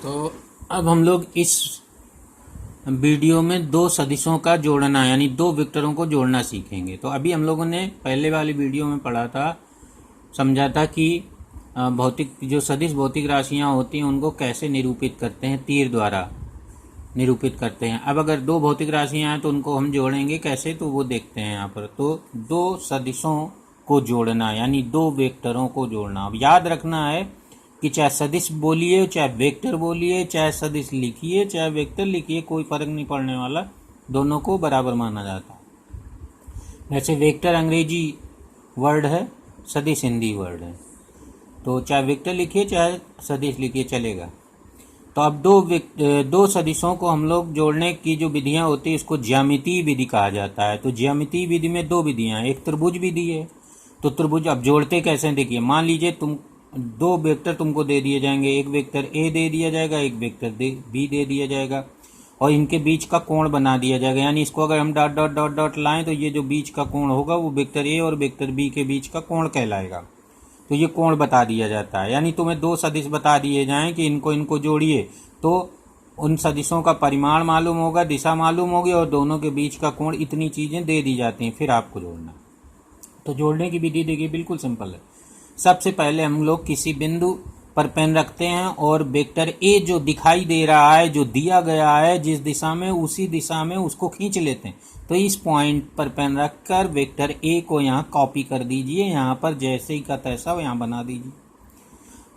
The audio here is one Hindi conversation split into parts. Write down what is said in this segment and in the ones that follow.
तो अब हम लोग इस वीडियो में दो सदिशों का जोड़ना यानी दो वेक्टरों को जोड़ना सीखेंगे। तो अभी हम लोगों ने पहले वाली वीडियो में पढ़ा था, समझा था कि भौतिक जो सदिश भौतिक राशियां होती हैं उनको कैसे निरूपित करते हैं, तीर द्वारा निरूपित करते हैं। अब अगर दो भौतिक राशियां हैं तो उनको हम जोड़ेंगे कैसे, तो वो देखते हैं यहाँ पर। तो दो सदिशों को जोड़ना यानी दो वेक्टरों को जोड़ना। अब याद रखना है कि चाहे सदिश बोलिए, चाहे वेक्टर बोलिए, चाहे सदिश लिखिए, चाहे वेक्टर लिखिए, कोई फर्क नहीं पड़ने वाला, दोनों को बराबर माना जाता है। वैसे वेक्टर अंग्रेजी वर्ड है, सदिश हिंदी वर्ड है, तो चाहे वेक्टर लिखिए चाहे सदिश लिखिए चलेगा। तो अब दो सदिशों को हम लोग जोड़ने की जो विधियां होती है उसको ज्यामितीय विधि कहा जाता है। तो ज्यामितीय विधि में दो विधियां, एक त्रिभुज विधि है। तो त्रिभुज अब जोड़ते कैसे, देखिए मान लीजिए तुम दो वेक्टर तुमको दे दिए जाएंगे, एक वेक्टर ए दे दिया जाएगा, एक वेक्टर बी दे दिया जाएगा, और इनके बीच का कोण बना दिया जाएगा। यानी इसको अगर हम डॉट डॉट डॉट डॉट लाएं तो ये जो बीच का कोण होगा वो वेक्टर ए और वेक्टर बी के बीच का कोण कहलाएगा। तो ये कोण बता दिया जाता है। यानी तुम्हें दो सदिश बता दिए जाएं कि इनको जोड़िए, तो उन सदिशों का परिमाण मालूम होगा, दिशा मालूम होगी, और दोनों के बीच का कोण, इतनी चीज़ें दे दी जाती हैं, फिर आपको जोड़ना। तो जोड़ने की विधि देखिए बिल्कुल सिंपल है। सबसे पहले हम लोग किसी बिंदु पर पेन रखते हैं और वेक्टर ए जो दिखाई दे रहा है, जो दिया गया है जिस दिशा में, उसी दिशा में उसको खींच लेते हैं। तो इस पॉइंट पर पेन रखकर वेक्टर ए को यहाँ कॉपी कर दीजिए, यहाँ पर जैसे ही का तैसा यहाँ बना दीजिए।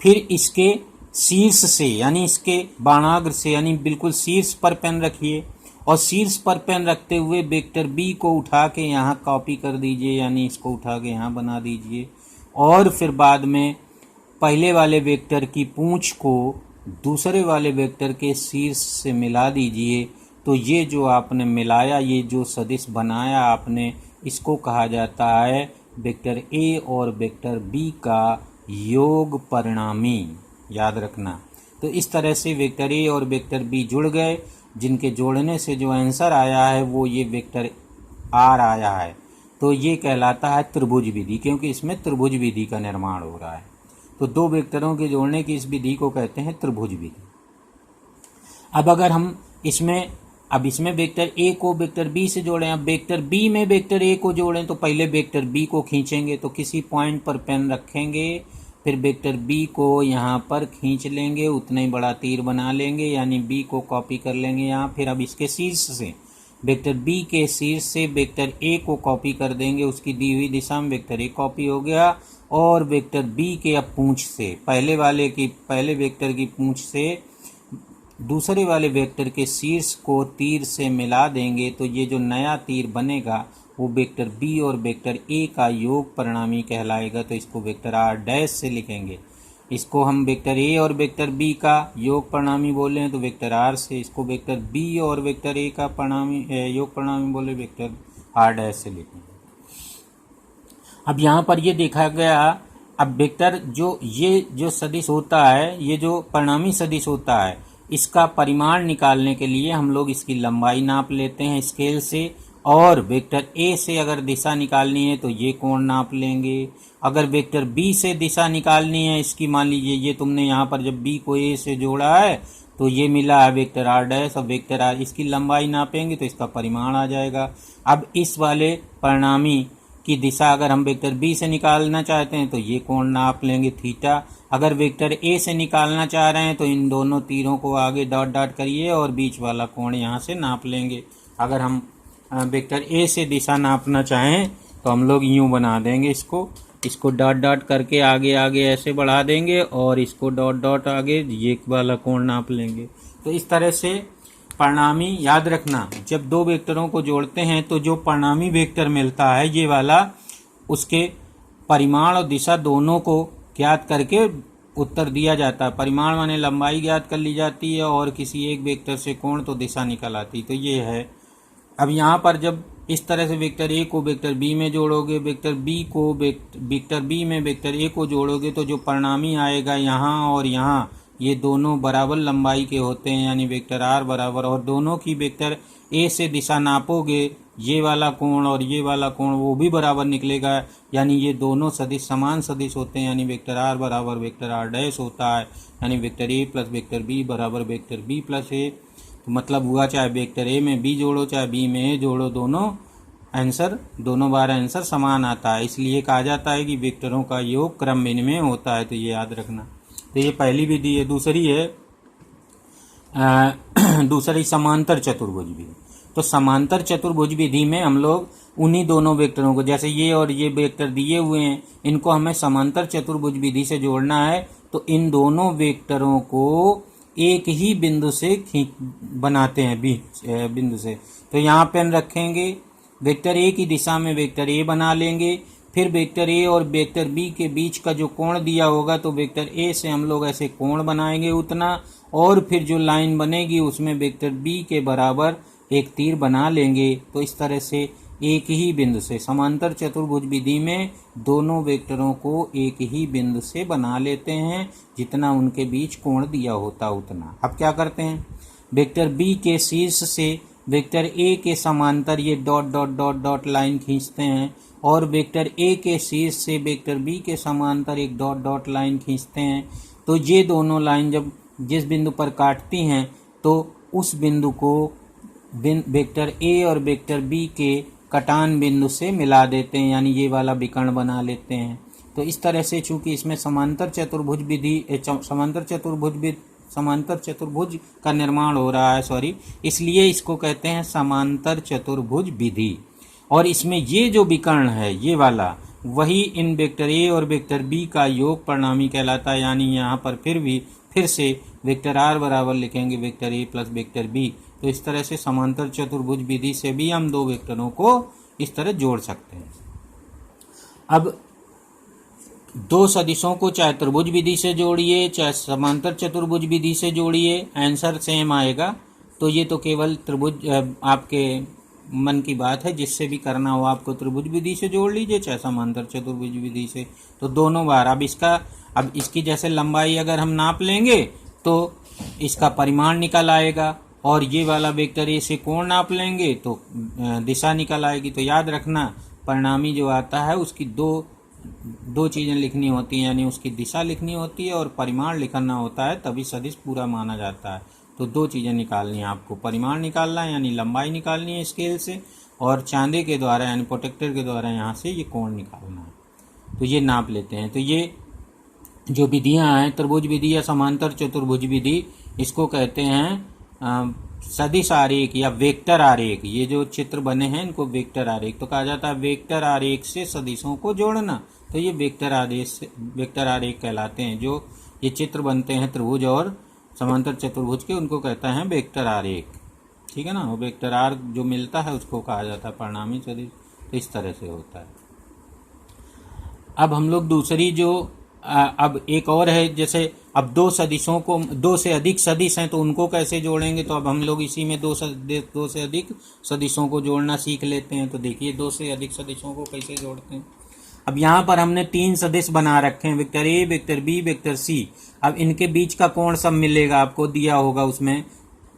फिर इसके शीर्ष से यानी इसके बाणाग्र से यानी बिल्कुल शीर्ष पर पेन रखिए, और शीर्ष पर पेन रखते हुए वेक्टर बी को उठा के यहाँ कॉपी कर दीजिए, यानी इसको उठा के यहाँ बना दीजिए। और फिर बाद में पहले वाले वेक्टर की पूंछ को दूसरे वाले वेक्टर के शीर्ष से मिला दीजिए। तो ये जो आपने मिलाया, ये जो सदिश बनाया आपने, इसको कहा जाता है वेक्टर ए और वेक्टर बी का योग परिणामी। याद रखना। तो इस तरह से वेक्टर ए और वेक्टर बी जुड़ गए, जिनके जोड़ने से जो आंसर आया है वो ये वेक्टर आर आया है। तो ये कहलाता है त्रिभुज विधि, क्योंकि इसमें त्रिभुज विधि का निर्माण हो रहा है। तो दो वेक्टरों के जोड़ने की इस विधि को कहते हैं त्रिभुज विधि। अब अगर हम इसमें वेक्टर ए को वेक्टर बी से जोड़ें, अब वेक्टर बी में वेक्टर ए को जोड़ें, तो पहले वेक्टर बी को खींचेंगे। तो किसी पॉइंट पर पेन रखेंगे, फिर वेक्टर बी को यहाँ पर खींच लेंगे, उतना ही बड़ा तीर बना लेंगे, यानी बी को कॉपी कर लेंगे यहाँ। फिर अब इसके शीर्ष से वेक्टर बी के शीर्ष से वेक्टर ए को कॉपी कर देंगे, उसकी दी हुई दिशा में वेक्टर ए कॉपी हो गया। और वेक्टर बी के अब पूंछ से पहले वेक्टर की पूंछ से दूसरे वाले वेक्टर के शीर्ष को तीर से मिला देंगे। तो ये जो नया तीर बनेगा वो वेक्टर बी और वेक्टर ए का योग परिणामी कहलाएगा। तो इसको वेक्टर आर डैश से लिखेंगे। इसको हम वेक्टर ए और वेक्टर बी का योग परिणामी बोले तो वेक्टर आर से, इसको वेक्टर बी और वेक्टर ए का योग परिणामी बोले वेक्टर आर डैश से लिखेंगे। अब यहाँ पर ये देखा गया, अब वेक्टर ये जो सदिश होता है, ये जो परिणामी सदिश होता है, इसका परिमाण निकालने के लिए हम लोग इसकी लंबाई नाप लेते हैं स्केल से, और वेक्टर ए से अगर दिशा निकालनी है तो ये कोण नाप लेंगे। अगर वेक्टर बी से दिशा निकालनी है इसकी, मान लीजिए ये तुमने यहाँ पर जब बी को ए से जोड़ा है तो ये मिला है वेक्टर आर डैश, और वेक्टर आर इसकी लंबाई नापेंगे तो इसका परिमाण आ जाएगा। अब इस वाले परिणामी की दिशा अगर हम वेक्टर बी से निकालना चाहते हैं तो ये कोण नाप लेंगे थीटा। अगर वेक्टर ए से निकालना चाह रहे हैं तो इन दोनों तीरों को आगे डॉट डॉट करिए और बीच वाला कोण यहाँ से नाप लेंगे। अगर हम वेक्टर ए से दिशा नापना चाहें तो हम लोग यूँ बना देंगे, इसको डॉट डॉट करके आगे आगे ऐसे बढ़ा देंगे, और इसको डॉट डॉट आगे ये वाला कोण नाप लेंगे। तो इस तरह से परिणामी, याद रखना, जब दो वेक्टरों को जोड़ते हैं तो जो परिणामी वेक्टर मिलता है ये वाला, उसके परिमाण और दिशा दोनों को ज्ञात करके उत्तर दिया जाता है। परिमाण माने लंबाई ज्ञात कर ली जाती है, और किसी एक वेक्टर से कोण तो दिशा निकल आती। तो ये है। अब यहाँ पर जब इस तरह से वेक्टर ए को वेक्टर बी में जोड़ोगे, वेक्टर बी को वेक्टर बी में वेक्टर ए को जोड़ोगे, तो जो परिणामी आएगा यहाँ और यहाँ, ये दोनों बराबर लंबाई के होते हैं, यानी वेक्टर आर बराबर, और दोनों की वेक्टर ए से दिशा नापोगे, ये वाला कोण और ये वाला कोण वो भी बराबर निकलेगा, यानी ये दोनों सदिश समान सदिश होते हैं, यानी वेक्टर आर बराबर वेक्टर आर डैश होता है, यानी vector a plus vector b बराबर वेक्टर बी प्लस ए। तो मतलब हुआ चाहे वेक्टर ए में बी जोड़ो चाहे बी में ए जोड़ो, दोनों बार आंसर समान आता है। इसलिए कहा जाता है कि वेक्टरों का योग क्रम विनिमय होता है, तो ये याद रखना। तो ये पहली विधि है। दूसरी है दूसरी समांतर चतुर्भुज विधि। तो समांतर चतुर्भुज विधि में हम लोग उन्हीं दोनों वेक्टरों को, जैसे ये और ये वेक्टर दिए हुए हैं, इनको हमें समांतर चतुर्भुज विधि से जोड़ना है। तो इन दोनों वेक्टरों को एक ही बिंदु से बनाते हैं, बिंदु से। तो यहाँ पेन रखेंगे, वेक्टर ए की दिशा में वेक्टर ए बना लेंगे, फिर वेक्टर ए और वेक्टर बी के बीच का जो कोण दिया होगा तो वेक्टर ए से हम लोग ऐसे कोण बनाएंगे उतना, और फिर जो लाइन बनेगी उसमें वेक्टर बी के बराबर एक तीर बना लेंगे। तो इस तरह से एक ही बिंदु से, समांतर चतुर्भुज विधि में दोनों वेक्टरों को एक ही बिंदु से बना लेते हैं, जितना उनके बीच कोण दिया होता उतना। अब क्या करते हैं, वेक्टर बी के शीर्ष से वेक्टर ए के समांतर ये dot dot dot dot line खींचते हैं, और वेक्टर ए के शीर्ष से वेक्टर बी के समांतर एक डॉट डॉट लाइन खींचते हैं। तो ये दोनों लाइन जब जिस बिंदु पर काटती हैं तो उस बिंदु को वेक्टर ए और वेक्टर बी के कटान बिंदु से मिला देते हैं, यानी ये वाला विकर्ण बना लेते हैं। तो इस तरह से चूंकि इसमें समांतर चतुर्भुज का निर्माण हो रहा है, इसलिए इसको कहते हैं समांतर चतुर्भुज विधि। और इसमें ये जो विकर्ण है ये वाला, वही इन वेक्टर ए और वेक्टर बी का योग परिणामी कहलाता है, यानी यहाँ पर फिर से वेक्टर आर बराबर लिखेंगे vector a plus vector b. तो इस तरह से समांतर चतुर्भुज विधि से भी हम दो वेक्टरों को इस तरह जोड़ सकते हैं। अब दो सदिशों को चाहे त्रिभुज विधि से जोड़िए चाहे समांतर चतुर्भुज विधि से जोड़िए, आंसर सेम आएगा। तो ये तो केवल त्रिभुज आपके मन की बात है, जिससे भी करना हो आपको त्रिभुज विधि से जोड़ लीजिए चाहे समांतर चतुर्भुज विधि से। तो दोनों बार अब इसकी जैसे लंबाई अगर हम नाप लेंगे तो इसका परिमाण निकल आएगा, और ये वाला वेक्टर ए से कोण नाप लेंगे तो दिशा निकल आएगी। तो याद रखना, परिणामी जो आता है उसकी दो चीज़ें लिखनी होती हैं, यानी उसकी दिशा लिखनी होती है और परिमाण लिखना होता है, तभी सदिश पूरा माना जाता है। तो दो चीज़ें निकालनी है आपको, परिमाण निकालना है यानी लंबाई निकालनी है स्केल से, और चांदे के द्वारा यानी प्रोटेक्टर के द्वारा यहाँ से ये कोण निकालना है। तो ये नाप लेते हैं। तो ये जो विधियाँ हैं, त्रिभुज विधि या समांतर चतुर्भुज विधि, इसको कहते हैं सदिश आरेख या वेक्टर आरेख। ये जो चित्र बने हैं इनको वेक्टर आरेख तो कहा जाता है। वेक्टर आरेख से सदिशों को जोड़ना, तो ये वेक्टर आरेख कहलाते हैं। जो ये चित्र बनते हैं त्रिभुज और समांतर चतुर्भुज के, उनको कहता है वेक्टर आरेख। ठीक है ना, वो वेक्टर आर्क जो मिलता है उसको कहा जाता है परिणामी सदिश। तो इस तरह से होता है। अब हम लोग दूसरी जो अब एक और है, जैसे अब दो सदिशों को, दो से अधिक सदिश हैं तो उनको कैसे जोड़ेंगे। तो अब हम लोग इसी में दो से अधिक सदिशों को जोड़ना सीख लेते हैं। तो देखिए दो से अधिक सदिशों को कैसे जोड़ते हैं। अब यहाँ पर हमने तीन सदिश बना रखे हैं, vector a, vector b, vector c. अब इनके बीच का कोण सब मिलेगा, आपको दिया होगा उसमें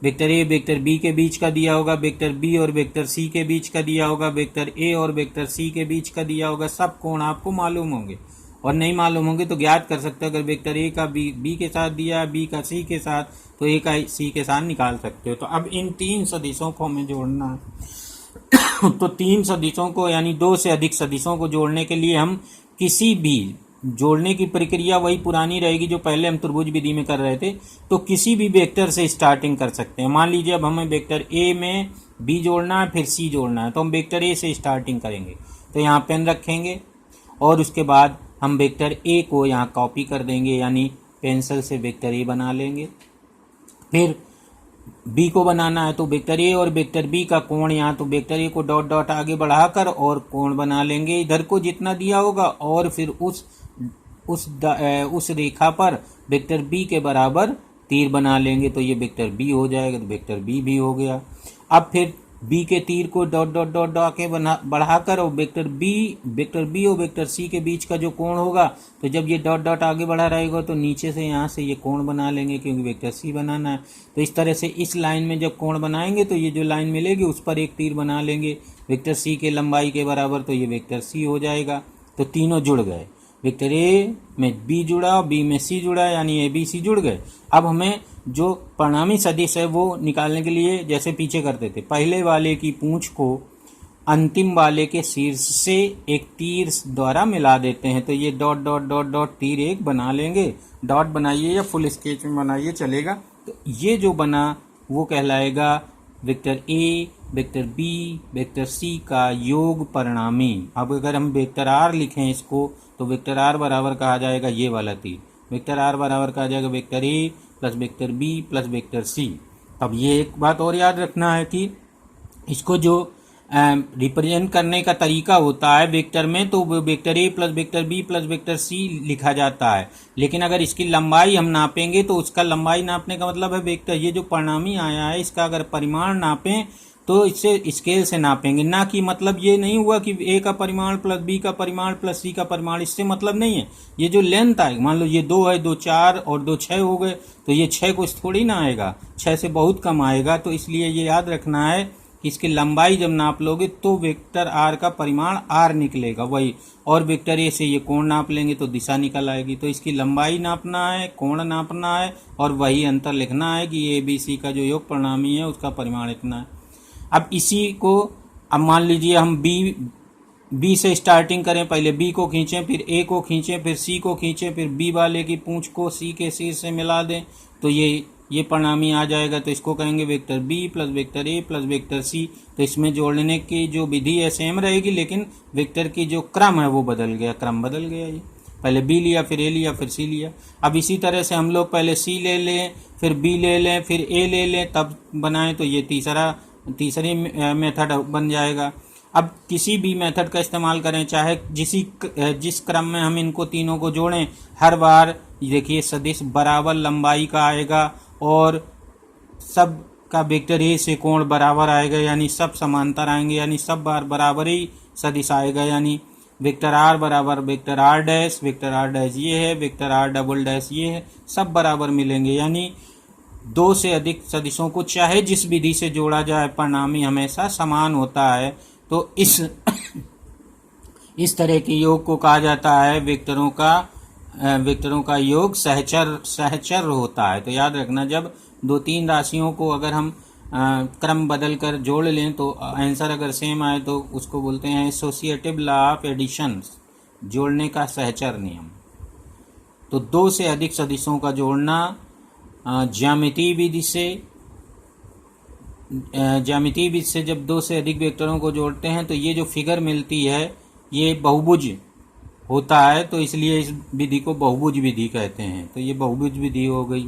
वेक्टर ए वेक्टर बी के बीच का दिया होगा, वेक्टर बी और वेक्टर सी के बीच का दिया होगा, वेक्टर ए और वेक्टर सी के बीच का दिया होगा। सब कोण आपको मालूम होंगे, और नहीं मालूम होंगे तो ज्ञात कर सकते हो। अगर वेक्टर ए का बी के साथ दिया, बी का सी के साथ, तो ए का सी के साथ निकाल सकते हो। तो अब इन तीन सदिशों को हमें जोड़ना है। तो तीन सदिशों को यानी दो से अधिक सदिशों को जोड़ने के लिए हम किसी भी, जोड़ने की प्रक्रिया वही पुरानी रहेगी जो पहले हम त्रिभुज विधि में कर रहे थे। तो किसी भी वेक्टर से स्टार्टिंग कर सकते हैं। मान लीजिए अब हमें वेक्टर ए में बी जोड़ना है, फिर सी जोड़ना है, तो हम वेक्टर ए से स्टार्टिंग करेंगे। तो यहाँ पेन रखेंगे और उसके बाद हम वेक्टर ए को यहाँ कॉपी कर देंगे, यानी पेंसिल से वेक्टर ए बना लेंगे। फिर बी को बनाना है तो वेक्टर ए और वेक्टर बी का कोण, यहाँ तो vector A co dot dot आगे बढ़ाकर और कोण बना लेंगे इधर को जितना दिया होगा, और फिर उस रेखा पर वेक्टर बी के बराबर तीर बना लेंगे। तो ये वेक्टर बी हो जाएगा, तो वेक्टर बी भी हो गया। अब फिर बी के तीर co dot dot dot dot के बढ़ाकर और वेक्टर बी और वेक्टर सी के बीच का जो कोण होगा, तो जब ये डॉट डॉट आगे बढ़ा रहेगा तो नीचे से यहाँ से ये कोण बना लेंगे क्योंकि वेक्टर सी बनाना है। तो इस तरह से इस लाइन में जब कोण बनाएंगे तो ये जो लाइन मिलेगी उस पर एक तीर बना लेंगे वेक्टर सी के लंबाई के बराबर, तो ये वेक्टर सी हो जाएगा। तो तीनों जुड़ गए, वेक्टर ए में बी जुड़ा और बी में सी जुड़ा, यानी ए बी सी जुड़ गए। अब हमें जो परिणामी सदिश है वो निकालने के लिए जैसे पीछे करते थे, पहले वाले की पूंछ को अंतिम वाले के शीर्ष से एक तीर द्वारा मिला देते हैं। तो ये डॉट डॉट डॉट डॉट तीर एक बना लेंगे, डॉट बनाइए या फुल स्केच में बनाइए चलेगा। तो ये जो बना वो कहलाएगा vector a, vector b, vector c का योग परिणामी। अब अगर हम वेक्टर आर लिखें इसको, तो वेक्टर आर बराबर कहा जाएगा ये वाला तीर, वेक्टर आर बराबर कहा जाएगा vector a plus vector b plus vector c. अब ये एक बात और याद रखना है कि इसको जो रिप्रेजेंट करने का तरीका होता है वेक्टर में, तो वो vector a plus vector b plus vector c लिखा जाता है। लेकिन अगर इसकी लंबाई हम नापेंगे तो उसका लंबाई नापने का मतलब है वेक्टर, ये जो परिणामी आया है इसका अगर परिमाण नापें तो इससे स्केल से नापेंगे, ना कि मतलब ये नहीं हुआ कि ए का परिमाण प्लस बी का परिमाण प्लस सी का परिमाण, इससे मतलब नहीं है। ये जो लेंथ आएगी, मान लो ये 2 है, 2 4 और 2 6 हो गए, तो ये 6 कुछ थोड़ी ना आएगा, 6 से बहुत कम आएगा। तो इसलिए ये याद रखना है कि इसकी लंबाई जब नाप लोगे तो वेक्टर आर का परिमाण आर निकलेगा वही, और वेक्टर ए से ये कोण नाप लेंगे तो दिशा निकल आएगी। तो इसकी लंबाई नापना है, कोण नापना है और वही अंतर लिखना है कि ए बी सी का जो योग परिणामी है उसका परिमाण इतना है। अब इसी को अब मान लीजिए हम बी से स्टार्टिंग करें, पहले बी को खींचें, फिर ए को खींचें, फिर सी को खींचें, फिर बी वाले की पूंछ को सी के शीर्ष से मिला दें, तो ये परिणामी आ जाएगा। तो इसको कहेंगे vector b plus vector a plus vector c. तो इसमें जोड़ने की जो विधि है सेम रहेगी, लेकिन वेक्टर की जो क्रम है वो बदल गया, क्रम बदल गया। ये पहले बी लिया, फिर ए लिया, फिर सी लिया। अब इसी तरह से हम लोग पहले सी ले लें, फिर बी ले लें, फिर ए ले लें, तब बनाएं, तो ये तीसरी मेथड बन जाएगा। अब किसी भी मेथड का इस्तेमाल करें, चाहे जिस क्रम में हम इनको तीनों को जोड़ें, हर बार देखिए सदिश बराबर लंबाई का आएगा और सब का वेक्टर ए से कोण बराबर आएगा, यानी सब समांतर आएंगे, यानी सब बार बराबर ही सदिश आएगा। यानी वेक्टर आर बराबर वेक्टर आर डैश ये है, वेक्टर आर डबल डैश ये है, सब बराबर मिलेंगे। यानी 2 से अधिक सदिशों को चाहे जिस विधि से जोड़ा जाए परिणामी हमेशा समान होता है। तो इस तरह के योग को कहा जाता है वेक्टरों का योग सहचर होता है। तो याद रखना, जब 2-3 राशियों को अगर हम क्रम बदल कर जोड़ लें तो आंसर अगर सेम आए तो उसको बोलते हैं एसोसिएटिव लॉ ऑफ एडिशन, जोड़ने का सहचर नियम। तो 2 से अधिक सदिशों का जोड़ना ज्यामितीय विधि से जब 2 से अधिक वेक्टरों को जोड़ते हैं तो ये जो फिगर मिलती है ये बहुभुज होता है, तो इसलिए इस विधि को बहुभुज विधि कहते हैं। तो ये बहुभुज विधि हो गई।